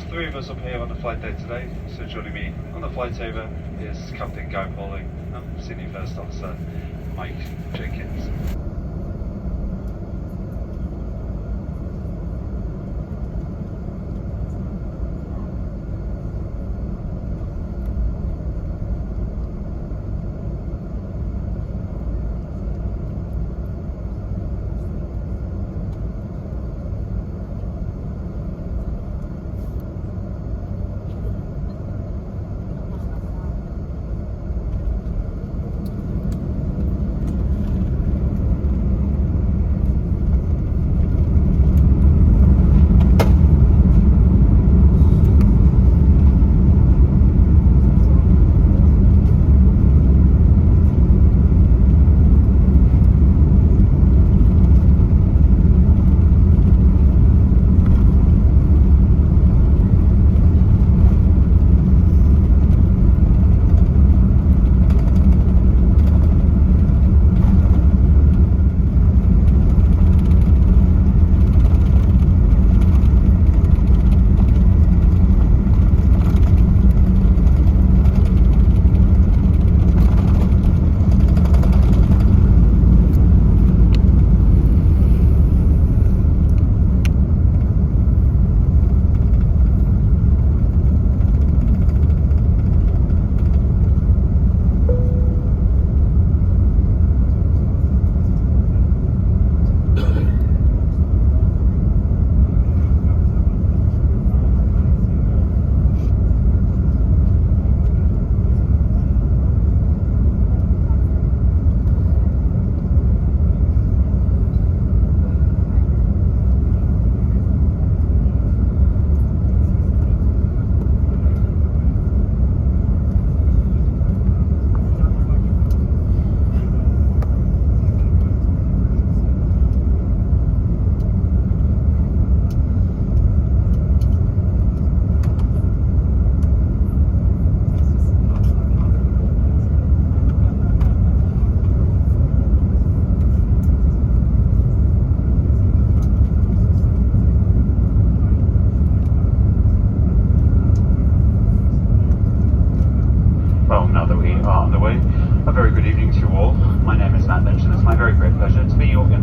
three of us up here on the flight deck today, so joining me on the flight over is Captain Guy Pauling and Senior First Officer Mike Jenkins.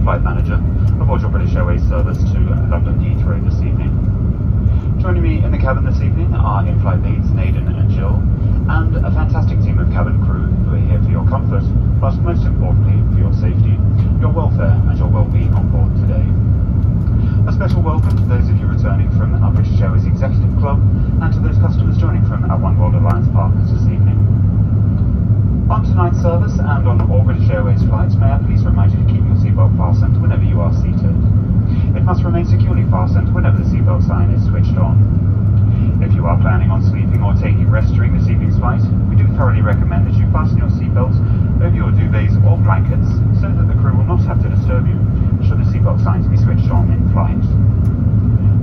Flight manager aboard your British Airways service to London Heathrow this evening. Joining me in the cabin this evening are in-flight leads Naden and Jill, and a fantastic team of cabin crew who are here for your comfort, but most importantly for your safety, your welfare and your well-being on board today. A special welcome to those of you returning from our British Airways Executive Club and to those customers joining from our One World Alliance partners this evening. On tonight's service and on all British Airways flights, may I please remind you to keep your seatbelt fastened whenever you are seated. It must remain securely fastened whenever the seatbelt sign is switched on. If you are planning on sleeping or taking rest during this evening's flight, we do thoroughly recommend that you fasten your seatbelts over your duvets or blankets so that the crew will not have to disturb you should the seatbelt signs be switched on in flight.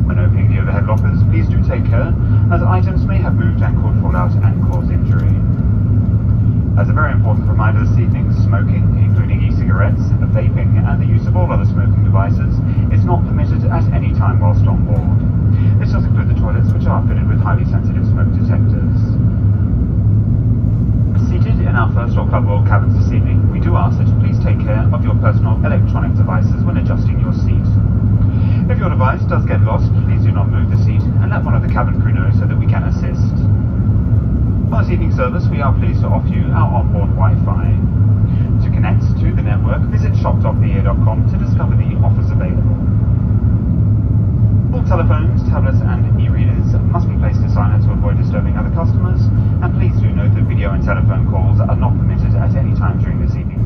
When opening the overhead lockers, please do take care, as items may have moved and could fall out and cause injury. As a very important reminder this evening, smoking, including e-cigarettes, vaping and the use of all other smoking devices, is not permitted at any time whilst on board. This does include the toilets, which are fitted with highly sensitive smoke detectors. Seated in our first or club world cabins this evening, we do ask that you please take care of your personal electronic devices when adjusting your seat. If your device does get lost, please do not move the seat and let one of the cabin crew know so that we can assist. On this evening's service, we are pleased to offer you our onboard Wi-Fi. To connect to the network, visit shop.ba.com to discover the offers available. All telephones, tablets and e-readers must be placed to silent to avoid disturbing other customers, and please do note that video and telephone calls are not permitted at any time during this evening's.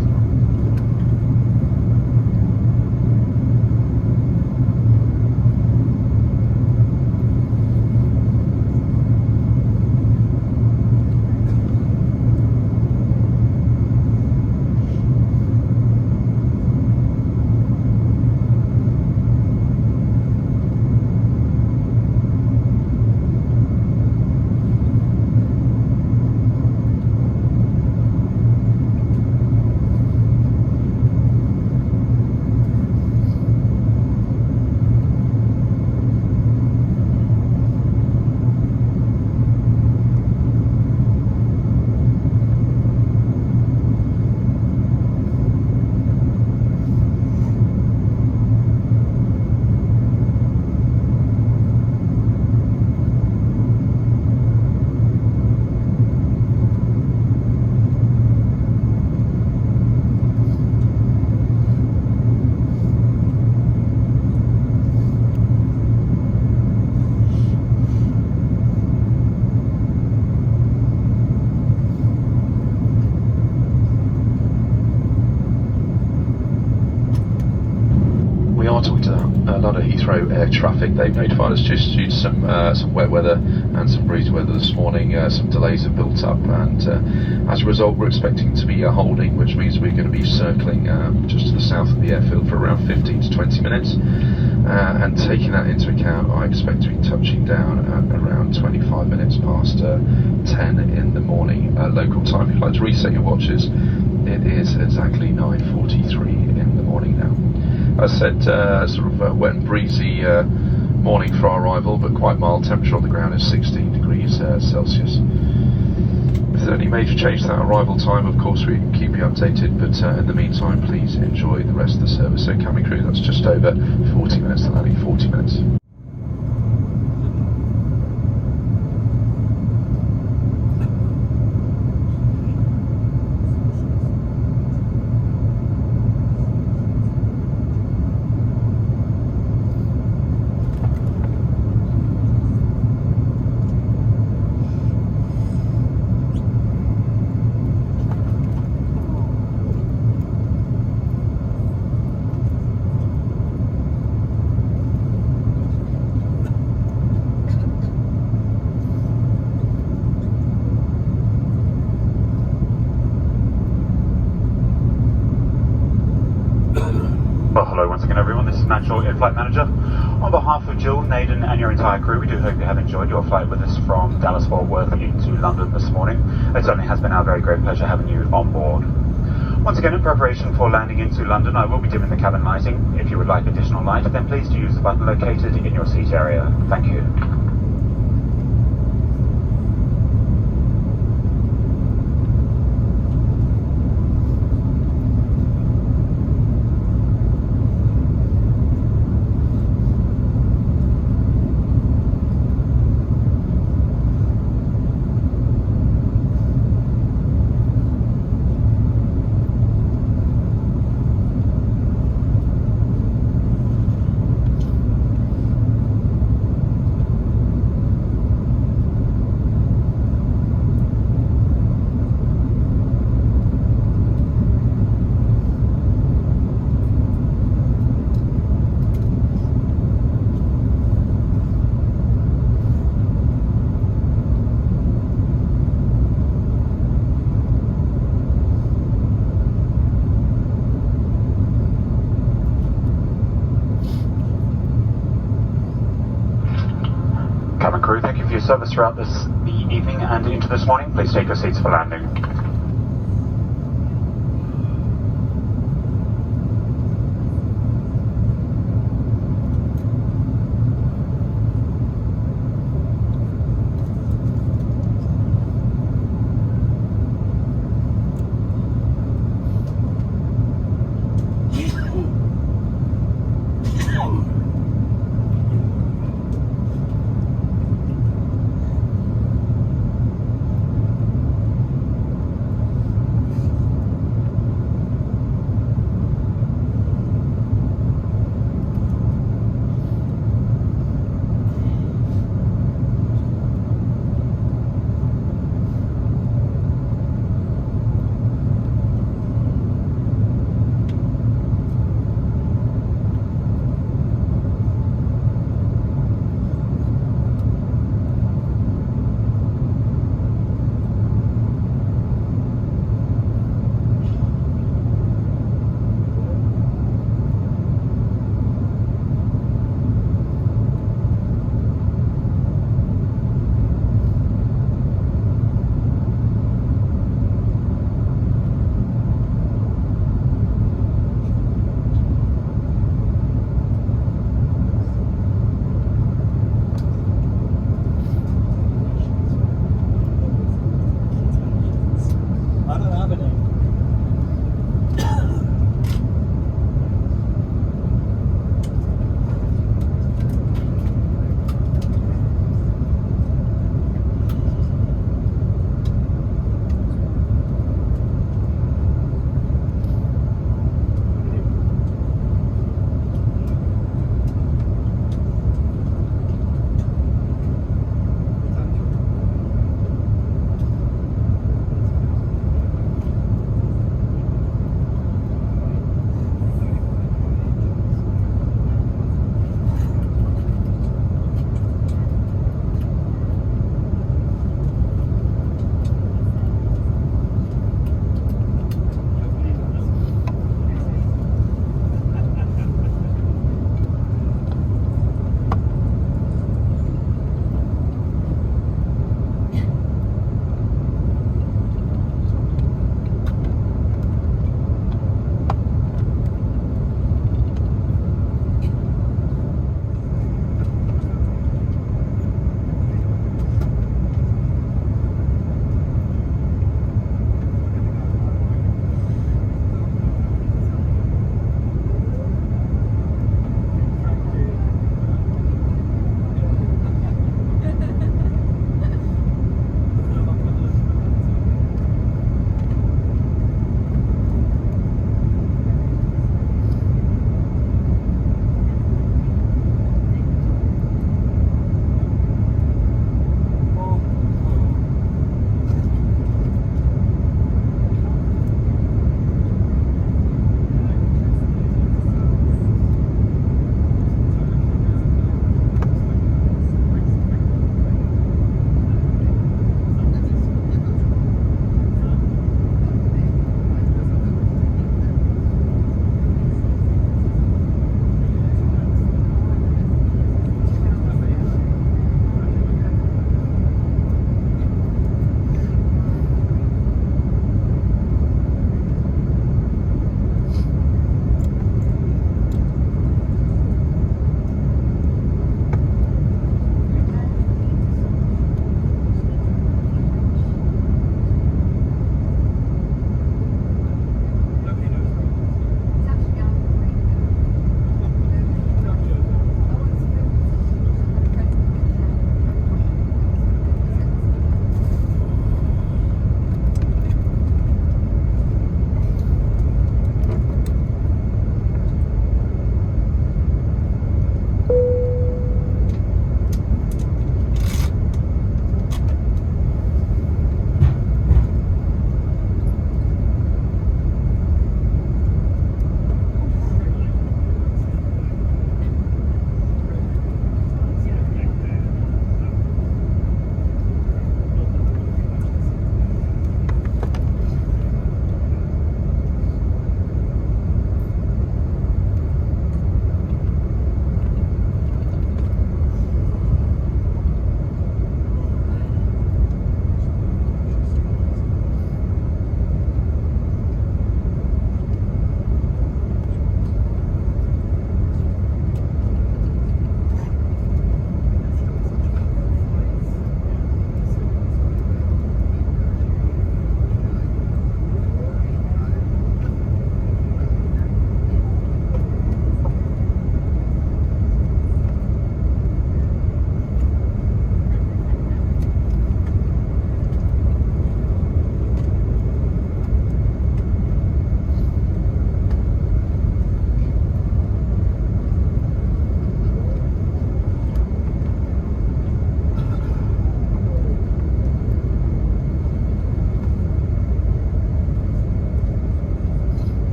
air traffic. They've notified us just due to some wet weather and some breezy weather this morning. Some delays have built up, and as a result, we're expecting to be holding, which means we're going to be circling just to the south of the airfield for around 15 to 20 minutes. And taking that into account, I expect to be touching down at around 25 minutes past 10 in the morning local time. If you'd like to reset your watches, it is exactly 9:43 in the morning now. As I said, sort of wet and breezy morning for our arrival, but quite mild. Temperature on the ground is 16 degrees Celsius. If there's any major change to that arrival time, of course we can keep you updated, but in the meantime, please enjoy the rest of the service. So cabin crew, that's just over 40 minutes to landing, 40 minutes. Well, hello once again everyone, this is Natural In-Flight Manager. On behalf of Jill, Naden and your entire crew, we do hope you have enjoyed your flight with us from Dallas-Fort Worth into London this morning. It certainly has been our very great pleasure having you on board. Once again, in preparation for landing into London, I will be dimming the cabin lighting. If you would like additional light, then please do use the button located in your seat area. Thank you. Cabin crew, thank you for your service throughout the evening and into this morning. Please take your seats for landing.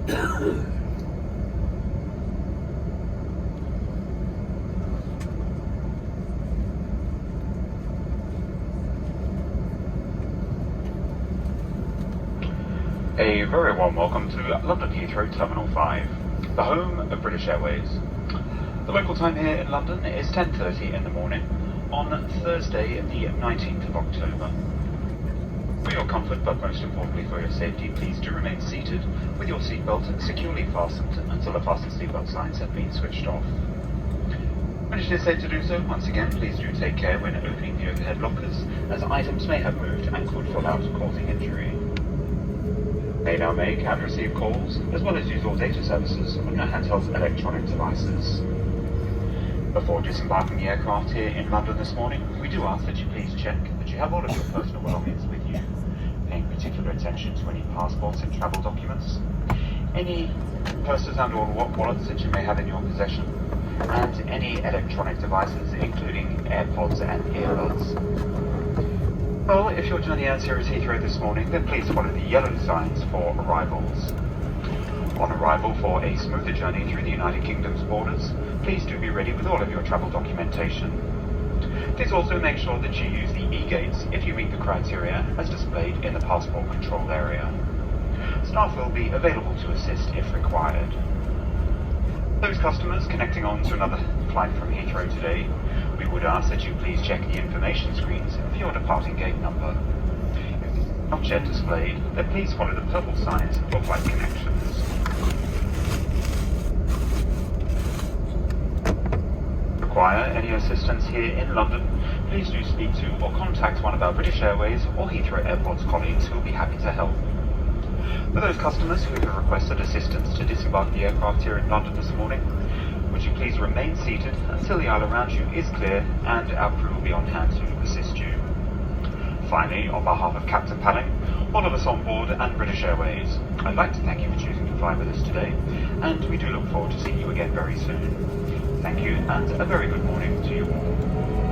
A very warm welcome to London Heathrow Terminal 5, the home of British Airways. The local time here in London is 10:30 in the morning on Thursday the 19th of October. For your comfort, but most importantly for your safety, please do remain seated with your seatbelt securely fastened until the fasten seatbelt signs have been switched off. When it is safe to do so, once again, please do take care when opening the overhead lockers, as items may have moved and could fall out, causing injury. May now make and receive calls, as well as use all data services on your handheld electronic devices. Before disembarking the aircraft here in London this morning, we do ask that you please check that you have all of your personal belongings with you, paying particular attention to any passports and travel documents, any purses and or wallets that you may have in your possession, and any electronic devices, including AirPods and earbuds. Well, if your journey ends here at Heathrow this morning, then please follow the yellow signs for arrivals. On arrival for a smoother journey through the United Kingdom's borders, please do be ready with all of your travel documentation. Please also make sure that you use the e-gates if you meet the criteria as displayed in the passport control area. Staff will be available to assist if required. Those customers connecting on to another flight from Heathrow today, we would ask that you please check the information screens for your departing gate number. If it's not yet displayed, then please follow the purple signs for flight connections. Require any assistance here in London, please do speak to or contact one of our British Airways or Heathrow Airport's colleagues who will be happy to help. For those customers who have requested assistance to disembark the aircraft here in London this morning, would you please remain seated until the aisle around you is clear and our crew will be on hand to assist you. Finally, on behalf of Captain Palling, all of us on board and British Airways, I'd like to thank you for choosing to fly with us today, and we do look forward to seeing you again very soon. Thank you, and a very good morning to you all.